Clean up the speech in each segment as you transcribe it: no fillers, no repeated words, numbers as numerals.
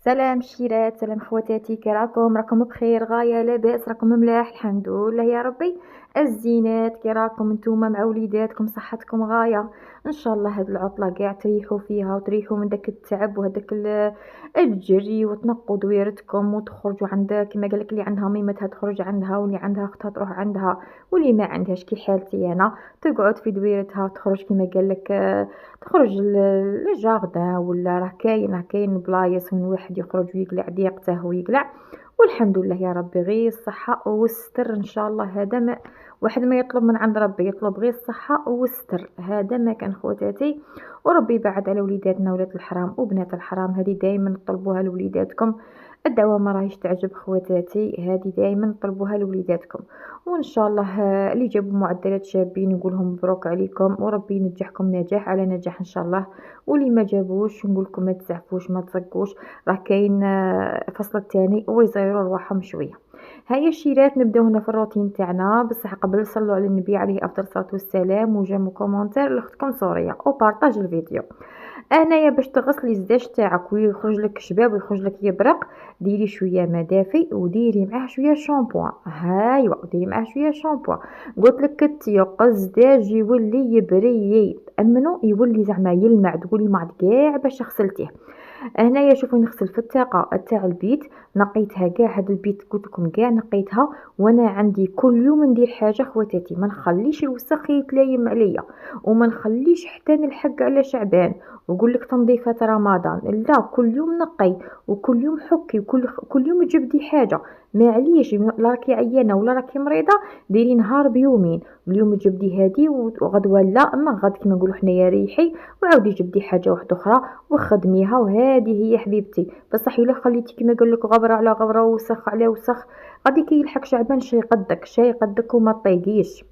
سلام شيرات، سلام خواتاتي، كي راكم بخير؟ غاية لاباس؟ راكم ملاح؟ الحمد لله يا ربي. الزينات، كي راكم نتوما مع وليداتكم؟ صحتكم غاية؟ ان شاء الله هاد العطلة كاع تريحوا فيها وتريحوا من داك التعب وهداك الجري وتنقوا دويرتكم وتخرجوا عند كما قالك اللي عندها ميمتها تخرج عندها واللي عندها اختها تروح عندها واللي ما عندهاش كي حالتي انا تقعد في دويرتها تخرج كما قالك تخرج للجاردان ولا راه كاين بلايص وين واحد يخرج ويقلع ضيقته ويقلع. والحمد لله يا ربي، غير الصحة والستر ان شاء الله. هذا ما واحد ما يطلب من عند ربي، يطلب غير الصحة والستر، هذا ما كان خواتاتي. وربي يبعد على وليداتنا ولاد الحرام وبنات الحرام، هذه دائما طلبوها لوليداتكم. الدعوة ما راهيش تعجب خواتاتي، هذه دائما طلبوها لوليداتكم. وان شاء الله اللي جابوا معدلات شابين نقولهم مبروك عليكم وربي ينجحكم نجاح على نجاح ان شاء الله. واللي ما جابوش نقول لكم ما تزعفوش ما تصقوش، راه كاين الفصل الثاني ويزيروا رواحهم شويه. هيا الشيرات، نبداو هنا في الروتين تاعنا. بصح قبل صلوا على النبي عليه افضل الصلاه والسلام وجيمو كومونتير لاختكم سوريا وبارطاج الفيديو. انايا باش تغسلي الزاج تاعك ويخرج لك شباب ويخرج لك يبرق، ديري شويه ما دافي وديري معاه شويه شامبوان. هايوا ديري معاه شويه شامبوان. قلت لك التيوق الزاج يولي يبري، امنوا يولي زعما يلمع، تقولي ما عاد كاع باش غسلتيه. هنايا شوفوا نغسل في التاقه تاع البيت، نقيتها كاع هاد البيت قلت لكم كاع نقيتها. وانا عندي كل يوم ندير حاجه خواتاتي، ما نخليش الوسخ يتلايم عليا وما نخليش حتى نلحق على شعبان ويقول لك تنظيفات رمضان. لا، كل يوم نقي وكل يوم حكي وكل يوم جبدي حاجه. معليش لا راكي عيانه ولا راكي مريضه، ديري نهار بيومين. اليوم جبدي هادي وغدوه لا، اما غد كما نقولوا حنايا ريحي وعاودي جبدي حاجه واحده اخرى وخدميها. وهذه هي حبيبتي. بصح الا خليتي كما قال لك غبره على غبره وسخ على وسخ، غادي كي يلحق شعبان شي قدك وما طيقيش،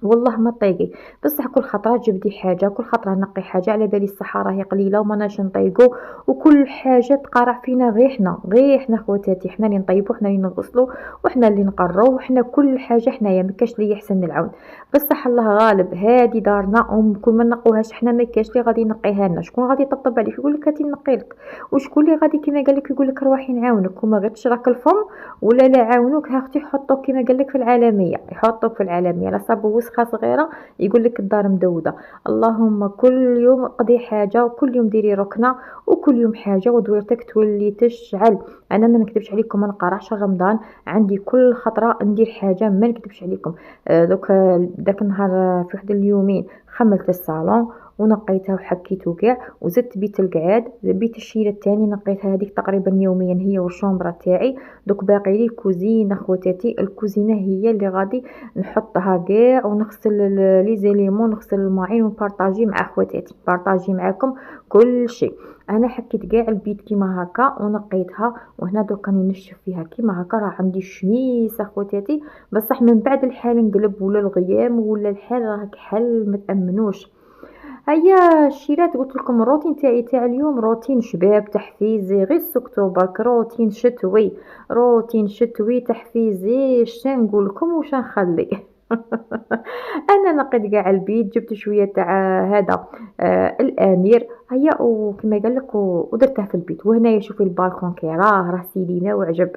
والله ما طيقي. بصح كل خطره جبدي حاجه، كل خطره نقي حاجه، على بالي الصحه راهي قليله وماناش نطيقو. وكل حاجه تقارع فينا غير حنا خواتاتي، حنا اللي نطيبو، حنا اللي نغسلو، وحنا اللي نقرو، وحنا كل حاجه حنايا، ما كاش لي يحسن العون. بصح الله غالب، هادي دارنا وكل ما نقوهاش حنا ما كاش لي غادي ينقيها لنا. شكون غادي يطبطب عليك يقول لك هاتي نقي لك؟ وشكون اللي غادي كيما قال لك يقول لك روحي نعاونك؟ وما غير تشراك الفم ولا لا عاونوك، ها اختي حطوك كيما قال لك في العالميه، يحطوك في العالميه لا صابو وسخه صغيره يقول لك الدار مدوده. اللهم كل يوم قضي حاجه وكل يوم ديري ركنه وكل يوم حاجه ودويرتك تولي تشعل. انا ما نكذبش عليكم، ما نقرعش رمضان، عندي كل خطره ندير حاجه، ما نكذبش عليكم. دوك داك النهار في واحد اليومين خملت الصالون ونقيتها وحكيته كاع وزدت بيت القعاد، بيت الشيله الثاني نقيتها هذيك تقريبا يوميا هي والشومبره تاعي. دوك باقي لي الكوزينه خواتاتي، الكوزينه هي اللي غادي نحطها كاع ونغسل لي زيليمون، نغسل المواعين ونبارطاجي مع خواتاتي، بارطاجي معاكم كل شيء. انا حكيت كاع البيت كيما هكا ونقيتها، وهنا دوك راني نشف فيها كيما هكا. راه عندي شميسه خواتاتي، بصح من بعد الحال نقلب ولا الغيام ولا الحال راه كحل ما تامنوش. هيا الشيرات، قلت لكم الروتين تاعي تاع اليوم روتين شباب تحفيزي، غير سكتوا برك، روتين شتوي، روتين شتوي تحفيزي. نقول لكم واش نخلي انا نقيت كاع البيت، جبت شويه تاع هذا الامير هيا وكما قال لك ودرته في البيت. وهنايا شوفي البالكون كي راه سيلينا وعجب،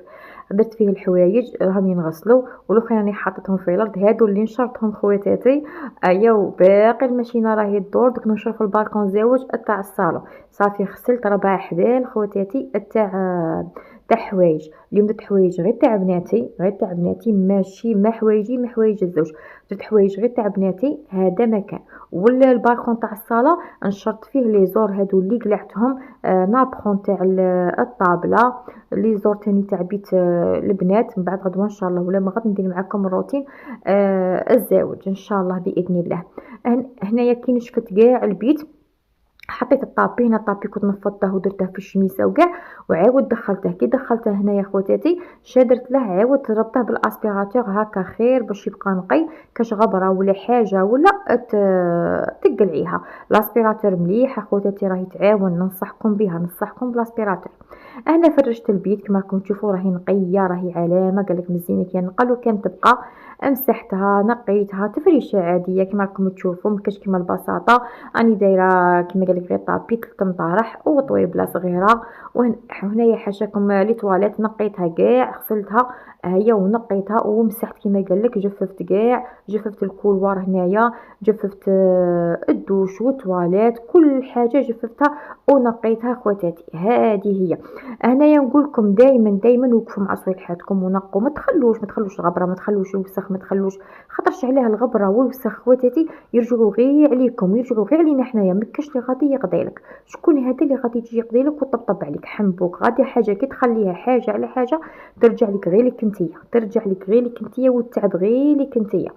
درت فيه الحوايج راهم ينغسلوا، والاخرين راني حاطتهم في الارض، هادو اللي نشرتهم خواتاتي. ايا وباقي الماشينه راهي تدور، دوك نشر في البالكون زاوج تاع الصالون. صافي غسلت 4 حبال خواتاتي تاع حوايج. اليوم درت حوايج غير تاع بناتي، ماشي ما حوايجي ما حوايج الزوج، درت حوايج غير تاع بناتي، هذا مكان. ولا البالكون تاع الصاله نشرت فيه لي زور هادو اللي قلعتهم، نابخون تاع الطابله، لي زور تاني تاع بيت البنات. من بعد غدوه ان شاء الله ولا ما غد ندير معكم الروتين الزواج ان شاء الله باذن الله. هنايا كي نشفت كاع البيت حطيت الطابي، هنا الطابي كنت نفضته ودرته في الشميسه وكاع، وعاود دخلته. كي دخلته هنايا خواتاتي شادرت له، عاود ربطه بالاسبيراتور هكا خير باش يبقى نقي، كاش غبره ولا حاجه ولا تقلعيها. الاسبيراتور مليح خواتاتي، راهي تعاون، ننصحكم بها، ننصحكم بالاسبيراتور. انا فرشت البيت كما راكم تشوفوا، راهي نقيه، راهي علامه قالك مزيانه كان نقل وكان تبقى. مسحتها نقيتها تفريشه عاديه كما راكم تشوفوا، مكاش كما البساطه. راني دايره كما ديالك غير طابي 3 مطارح وطوي بلا صغيره. وهنايا حاشاكم لي طواليت نقيتها كاع غسلتها هي ونقيتها ومسحت كما قال لك، جففت كاع، جففت الكولوار هنايا، جففت الدوش والطواليت كل حاجه جففتها ونقيتها خواتاتي. هذه هي. هنايا نقول لكم دائما وقفوا مع صويحاتكم ونقوا، ما تخلوش الغبره، ما تخلوش الوسخ، ما تخلوش، خاطرش عليها الغبره والوسخ خواتاتي يرجعوا غير عليكم، يرجعوا غير علينا حنايا، مكاش اللي غادي يقضي لك. شكون هذا اللي غادي يجي يقضي لك ويطبطب عليك؟ حنبوك غادي حاجه كي تخليها حاجه على حاجه ترجع لك غير لك نتيا، ترجع لك غير لك نتيا والتعب غير لك نتيا.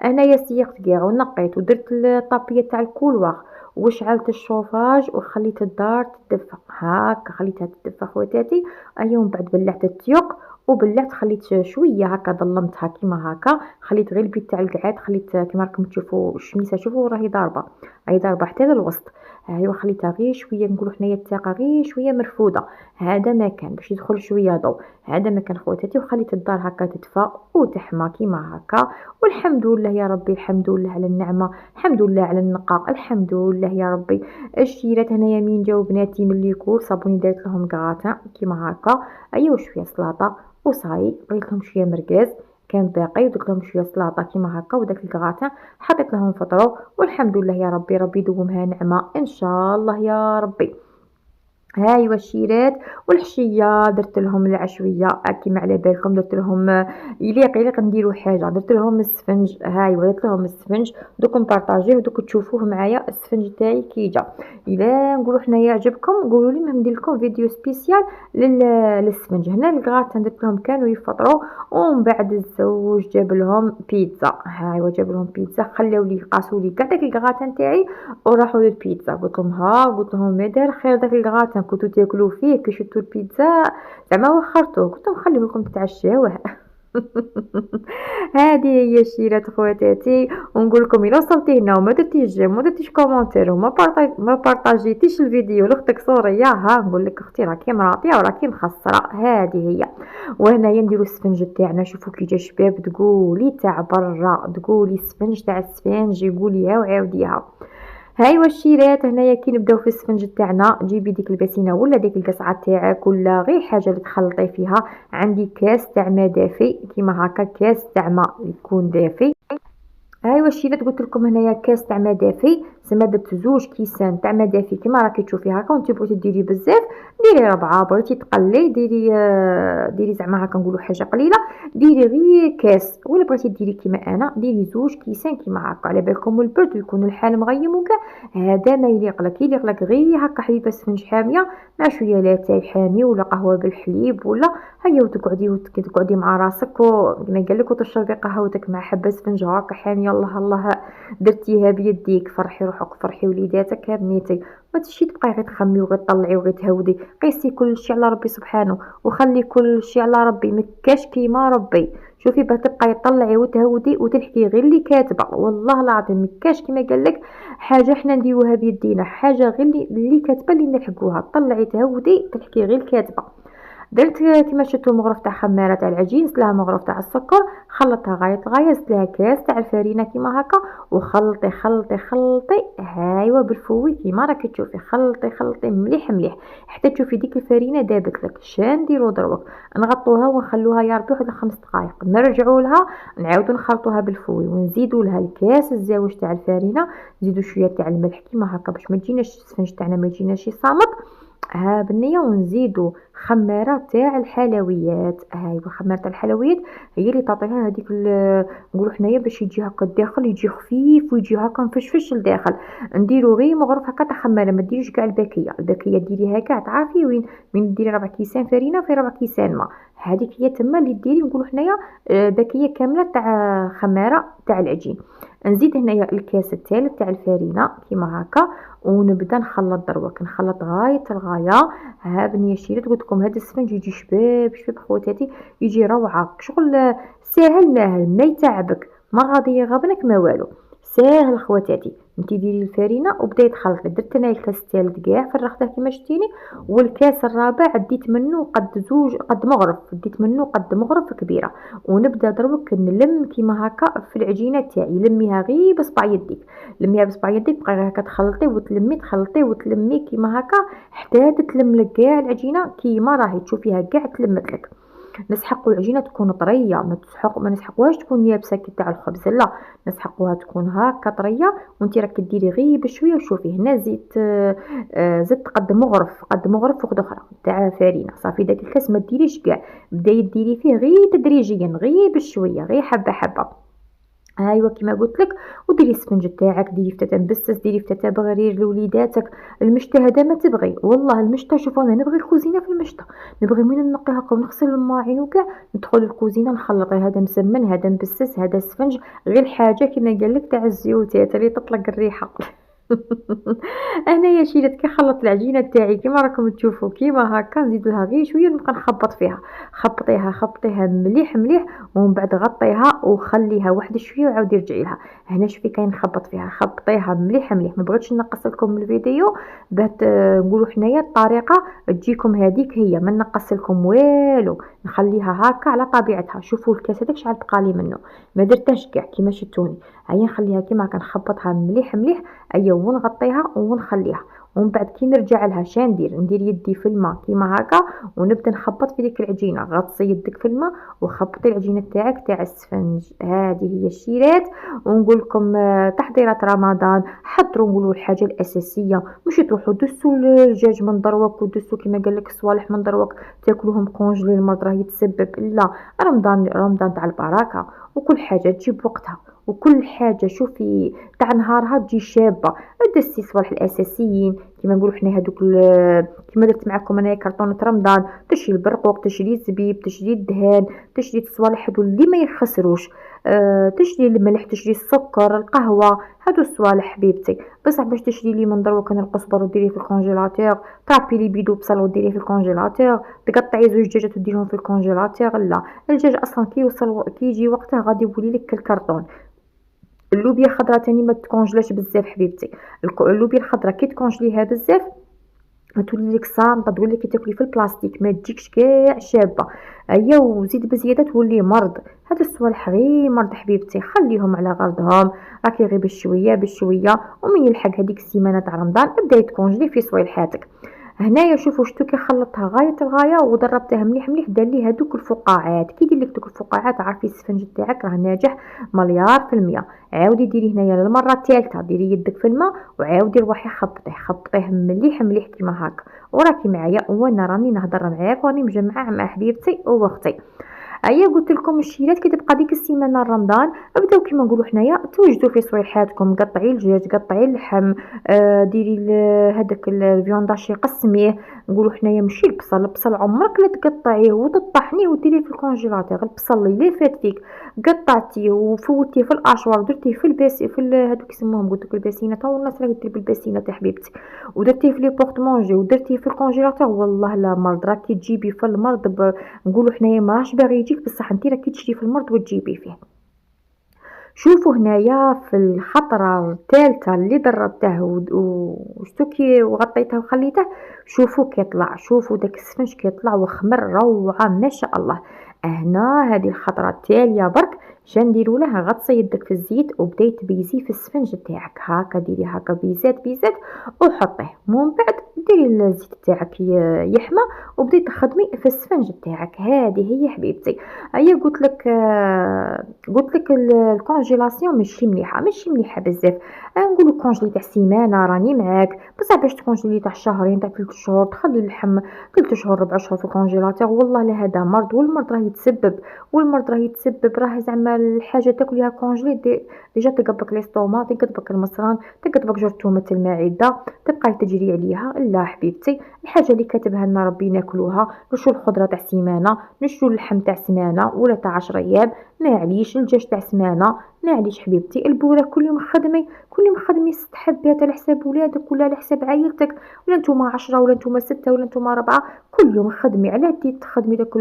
انايا سيقت كاع ونقيت ودرت الطابيه تاع الكولوار وشعلت الشوفاج وخليت الدار تدفى، هاكا خليتها تدفى خواتاتي. ايا من بعد بلعت التيوق وبلعت، خليت شويه هكا ظلمتها كيما هكا، خليت غير البيت تاع القعاد، خليت كيما راكم تشوفوا الشميسه، شوفوا راهي ضاربه، راهي ضاربه حتى للوسط. ايوا خليتها غير شويه، نقولوا حنايا التاقه غير شويه مرفوده، هذا مكان باش يدخل شويه ضوء، هذا مكان خواتاتي. وخليت الدار هكا تدفى وتحمى كيما هكا. والحمد لله يا ربي، الحمد لله على النعمه، الحمد لله على النقاء، الحمد لله يا ربي. الشيرات هنايا من جاو بناتي من ليكول صابوني درت لهم كراطان كيما هكا، ايوا شويه سلطه وصاي، بغيت لهم شويه مركز كان باقي، ودرت لهم شويه سلطه كيما هكا وداك الكراطان حطيت لهم فطرو. والحمد لله يا ربي، ربي يدومها نعمه ان شاء الله يا ربي. هاي والشيرات. والحشيه درت لهم العشويه كيما على بالكم، درت لهم يليق نديروا حاجه، درت لهم السفنج، هاي ولات لهم السفنج دوك نبارطاجيه ودوك تشوفوه معايا السفنج تاعي كي جا. الا نقولوا حنايا عجبكم قولوا لي ندير لكم فيديو سبيسيال للسفنج. هنا الكراط درت لهم كانوا يفطروا ومن بعد الزوج جاب لهم بيتزا، هاي جاب لهم بيتزا، خلاو لي قاسوا لي كاع داك الكراط تاعي وراحوا للبيتزا. قلت لهم قلت لهم ما دار خير داك الكراط كنتو تاكلوا فيه كي شفتوا البيتزا زعما وخرتوه، قلت لهم خليه لكم تتعشاوه. هذه هي الشيرات خواتاتي. ونقول لكم الا وصلتي هنا وما درتيش جيم وما درتيش كومونتير وما بارطاجيتيش الفيديو لاختك سوريه، نقول لك اختي راكي مراطيه وراكي مخسره. هذه هي. وهنايا نديروا السفنج تاعنا، شوفوا كي جا شباب تقولي تاع برا، تقولي السفنج تاع السفنج، يقوليها وعاوديها. هاي والشيرات. هنايا كي نبداو في السفنج تاعنا، جيبي ديك الباسينه ولا ديك القصعه تاعك ولا غير حاجه اللي تخلطي فيها. عندي كاس تاع ما دافي كيما هكا، كاس تاع ماء يكون دافي. ايوا الشيرات قلت لكم هنايا كاس تاع ما دافي، زعما درت 2 كيسان تاع ما دافي كيما راكي تشوفي هكا. وانت بغيتي ديري بزاف ديري 4، بغيتي تقلي ديري ديري زعما هكا نقولوا حاجه قليله ديري غير كاس، ولا بغيتي ديري كيما انا ديري 2 كيسان كيما هكا. على بالكم البرد يكون الحال مغيم وكاع، هذا ما يليق لك، يليق لك غير هكا حليبه سفنج حاميه مع شويه لاتاي حامي ولا قهوه بالحليب ولا هيا، وتقعدي مع راسك وكما قال لك وتشربي قهوتك مع حبه سفنج هكا حاميه. الله الله درتيها بيديك، فرحي روحك فرحي وليداتك بنيتي. ما تمشي تبقاي غير تخمي وغير تطلعي وغير تهودي، قيسي كل شيء على ربي سبحانه وخلي كل شيء على ربي، مكاش كيما ربي. شوفي باه تبقاي تطلعي وتهودي وتلحقي غير اللي كاتبه، والله العظيم مكاش كيما قال لك حاجه حنا نديروها بيدينا، حاجه غير اللي كاتبه اللي نلحقوها، طلعي تهودي تلحقي غير الكاتبه. درت كيما شفتوا مغرف تاع خماره تاع العجين، زدت لها مغرف تاع السكر، خلطتها غايه زدت لها كاس تاع الفرينه كيما هكا وخلطي خلطي خلطي. هايوا بالفوي كيما راكي تشوفي، خلطي مليح حتى تشوفي ديك الفرينه دابت لك. شان نديرو دروك نغطوها ونخلوها يا ربي واحد 5 دقائق، نرجعوا لها نعاودوا نخلطوها بالفوي ونزيدوا لها الكاس الزاوج تاع الفرينه، نزيدوا شويه تاع الملح كيما هكا باش ما تجيناش السفنج تاعنا ما يجيناش صامت. بالنيه. ونزيدوا خماره تاع الحلويات، هاي خماره تاع الحلويات هي اللي تعطيها هذيك نقولوا حنايا باش يجي هكا الداخل يجي خفيف ويجي هكا مفشفش لداخل. نديروا غير مغرف هكا تاع خماره، ما ديريش كاع الباكيه ديريها كاع تعرفي وين ديري 4 كيسان فرينه في 4 كيسان ماء، هذيك هي تما اللي ديري نقولوا حنايا باكيه كامله تاع خماره تاع العجين. نزيد هنايا الكاس الثالث تاع الفرينه كيما هكا ونبدا نخلط دروك، نخلط غايه الغايه. بنيه شيرات قلت لكم هذا السفنج يجي شباب خواتاتي، يجي روعه شغل ساهل ماهل ما يتعبك ما غادي يغبنك ما والو، ساهل خواتاتي انت ديري الفرينه وبداي تخلطي. درت انايا الكاس الثالث كاع فرغته كيما شتيني، والكاس الرابع ديت منه قد زوج قد مغرف، ديت منه قد مغرف كبيره. ونبدا دروك نلم كيما هكا في العجينه تاعي. لميها غير بصبع يديك، لميها بصبع يديك، بقاي هكا تخلطي وتلمي تخلطي وتلمي كيما هكا حتى تتلم لك كاع العجينه كيما راهي تشوفيها كاع تلمت لك. نسحقوا العجينه تكون طريه، ما نسحقوهاش تكون يابسه كي تاع الخبز، لا نسحقوها تكون هكا طريه. وانت راك ديري غير بشويه. وشوفي هنا زيت زدت قد مغرف قد مغرف وحده اخرى تاع فرينه. صافي داك الكاس ما ديريش كاع، بداي ديري فيه غير تدريجيا غير بشويه غير حبه حبه. ايوا كيما قلت لك. وديري السفنج تاعك، ديري فتاة مبسس، ديري فتاة بغرير لوليداتك. المشطه هذا ما تبغي والله المشطه. شوفوا انا نبغي الكوزينه في المشطه، نبغي من نقي هكا ونغسل الماعين وكاع ندخل الكوزينه نخلط هذا مسمن هذا مبسس هذا سفنج. غير الحاجه كيما قال لك تاع الزيوتات اللي تطلق الريحه. انايا شيلت كي خلطت العجينه تاعي كيما راكم تشوفوا كيما هكا، نزيد لها غير شويه نبقى نخبط فيها. خبطيها خبطيها مليح مليح، ومن بعد غطيها وخليها واحد شويه وعاودي رجعي لها. هنا شوفي كاين نخبط فيها، خبطيها مليح مليح. ما بغيتش نقص لكم الفيديو باه نقولوا حنايا الطريقه تجيكم هذيك هي، ما نقص لكم والو، نخليها هكا على طبيعتها. شوفوا الكاس هذاك شحال بقالي منه، ما درتهاش كاع كيما شفتوني. هيا نخليها كيما هكا نخبطها مليح مليح. ايوا ونغطيها ونخليها. ومن بعد كي نرجع لها ندير يدي في الماء كيما هكا، ونبدا نخبط في ديك العجينه. غطسي يدك في الماء وخبطي العجينه تاعك تاع السفنج. هذه هي الشيرات. ونقول لكم تحضيرات رمضان حضروا، نقولوا الحاجه الاساسيه، مش تروحوا دسوا الدجاج من دروك ودسوا كيما قال لك الصوالح من دروك تاكلوهم كونجلي المرض راه يتسبب. لا، رمضان رمضان تاع البركه، وكل حاجه تجيب وقتها، وكل حاجه شوفي تاع نهارها تجي شابه. دسي الصوالح الاساسيين كيما نقولوا حنا هذوك كيما درت معكم انايا كرطونه رمضان. تشري البرقوق، تشري الزبيب، تشري الدهان، تشري الصوالح هذو اللي ما يخسروش. تشري الملح، تشري السكر، القهوه، هادو الصوالح حبيبتي. بصح باش تشري لي من دروك القزبر وديريه في الكونجيلاتور، طرابي لي بيدو بصل وديريه في الكونجيلاتور، تقطعي زوج دجاجات وديريهم في الكونجيلاتور. لا، الدجاج اصلا كي يوصل كي يجي وقته غادي يولي لك كالكرطون. اللوبيا الخضراء تاني ما تكونجلاش بزاف حبيبتي. اللوبيا الخضراء كي تكونجليها بزاف تولي لك صامته، تولي كي تاكلي في البلاستيك ما تجيكش كاع شابه. هيا وزيد بزياده تولي مرض. هاد الصوالح غير مرض حبيبتي، خليهم على غرضهم. راكي غير بشويه بشويه، ومن يلحق هذيك السيمانه تاع رمضان ابداي تكونجلي في صوالحاتك. هنايا شوفوا شتو كي خلطتها غايه الغايه وضربتها مليح مليح، دار لي هذوك الفقاعات. كي يدير لك دوك الفقاعات عرفي السفنج تاعك راه ناجح مليار في المية. عاودي ديري هنايا للمره الثالثه، ديري يدك في الماء وعاودي روحي خبطيه خبطيه مليح مليح كيما هكا. وراكي معايا وانا راني نهضر معاك وراني مجمعه مع حبيبتي واختي. ايا قلت لكم الشيلات كي تبقى ديك السيمانه رمضان بداو كيما نقولوا حنايا توجدوا في صويحاتكم. قطعي الدجاج، قطعي اللحم، ديري هذاك الفيونداشي قسميه. نقولوا حنايا ماشي البصل عمرك لا تقطعيه وتطحنيه وديريه في الكونجيلاتور. البصل اللي فات فيك قطعتيه وفوتيه في الاشوار ودرتيه في الباس في هذوك يسموهم قلت لك الباسينه. تا الناس راهي دير بالباسينه تاع حبيبتي. ودرتيه في لي بورت مونجي ودرتيه في الكونجيلاتور. والله لا مرض راكي تجيبي في المرض نقولوا حنايا ماراش باغي يجيك، بصح انت راكي تشري في المرض وتجيبي فيه. شوفوا هنايا في الخطره الثالثه اللي دربته وشتو كي وغطيته وخليته، شوفوا كيطلع، شوفوا داك السفنج كيطلع وخمر روعه ما شاء الله. هنا هذه الخطره التاليه برك نديرو له. غطسي يدك في الزيت وبداي تبيزي في السفنج تاعك هكا، ديري هكا بيزات بيزات وحطيه. من بعد ديري الزيت تاعك يحمى وبداي تخدمي في السفنج تاعك. هذه هي حبيبتي. هيا قلت لك الكونجيلاسيون ماشي مليحه، ماشي مليحه بزاف. نقولوا كونجلي تاع سيمانه راني معاك، بصح باش تكونجلي تاع شهرين تاع 3 شهور تخلي اللحم 3 شهور 4 شهور في الكونجيلاتور. والله لا هذا مرض، والمرض راه يتسبب، راه زعما الحاجه تاكليها كونجلي ديجا تقبك ليستوما، تقبك المصران، تقبك جرثومه المعده، تبقاي تجري عليها. لا حبيبتي، الحاجه اللي كاتبها لنا ربي ناكلوها. نشو الخضره تاع سيمانه، نشو اللحم تاع سمانه ولا تاع 10 ايام، معليش الدجاج تاع سمانه، معليش حبيبتي البوره كل يوم خدمي 6 حبات على حساب ولادك ولا على حساب عائلتك، ولا نتوما 10 ولا نتوما 6 ولا نتوما 4. كل يوم خدمي. علاه تخدمي داك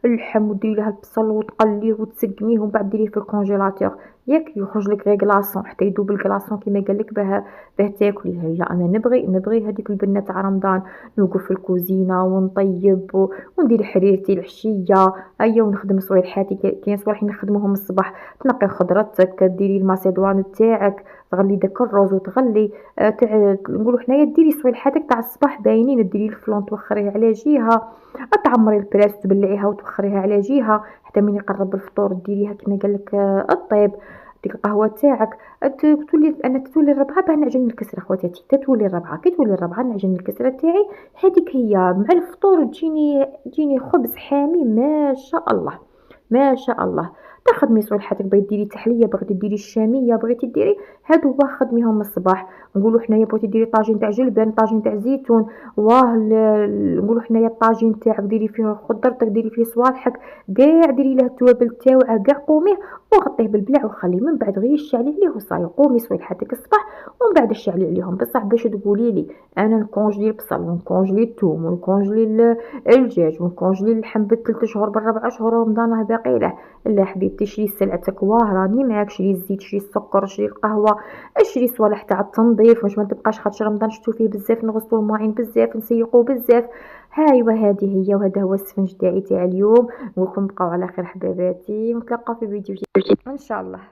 اللحم وديري لها البصل وتقليه وتسقميه ومن بعد ديريه في الكونجيلاتور؟ ياك يخرج لك غير كلاصون حتى يذوب الكلاصون كيما قال لك باه تاكليه. لا انا نبغي هذيك البنه تاع رمضان نوقف في الكوزينه ونطيب وندير حريرتي العشيه. هيا ونخدم صوالحاتي، كاين صوالح نخدموهم الصباح، تنقي خضرتك، ديري الماسيدوان تاعك، تغلي داك الروز وتغلي تاع نقولوا حنايا ديري صوالحاتك تاع الصباح باينين، ديري الفلون توخريه على جهه، تعمري البلاص وتبلعيها وتوخريها على جهه حتى من يقرب الفطور ديريها كيما قال لك الطيب. ديك القهوه تاعك تولي الربعه باه نعجن الكسره خواتاتي، تتولي الربعه كي تولي الربعه نعجن الكسره تاعي، هذيك هي مع الفطور تجيني خبز حامي ما شاء الله ما شاء الله. تخدمي صوالحاتك، بغيتي ديري تحليه، بغيتي ديري الشاميه، بغيتي ديري هادو باه خدميهم الصباح. نقولوا حنايا بغيتي ديري طاجين تاع جلبان، طاجين تاع زيتون، واه نقولوا حنايا الطاجين تاعك ديري فيه خضرتك، ديري فيه صوالحك كاع، ديري له التوابل تاوعه كاع، قوميه وغطيه بالبلع وخليه من بعد غير شعلي عليه وصاي. قومي صوالحاتك الصباح ومن بعد شعلي عليهم بصح باش تقولي لي انا نكونجلي البصل ونكونجلي الثوم ونكونجلي الدجاج ونكونجلي اللحم ب3 شهور ب4 شهور ورمضان راه باقي له. لا حبيبتي شري سلعتك واه راني معاك، شري الزيت، شري السكر، شري القهوه، اشري صوالح تاع التنظيف واش ما تبقاش خاطر رمضان شتو فيه بزاف نغسلو المواعين بزاف نسيقو بزاف. هايوا هذه هي وهذا هو السفنج تاعي تاع اليوم. نقولكم بقاو على خير حباباتي ونتلاقاو في فيديو جديد ان شاء الله.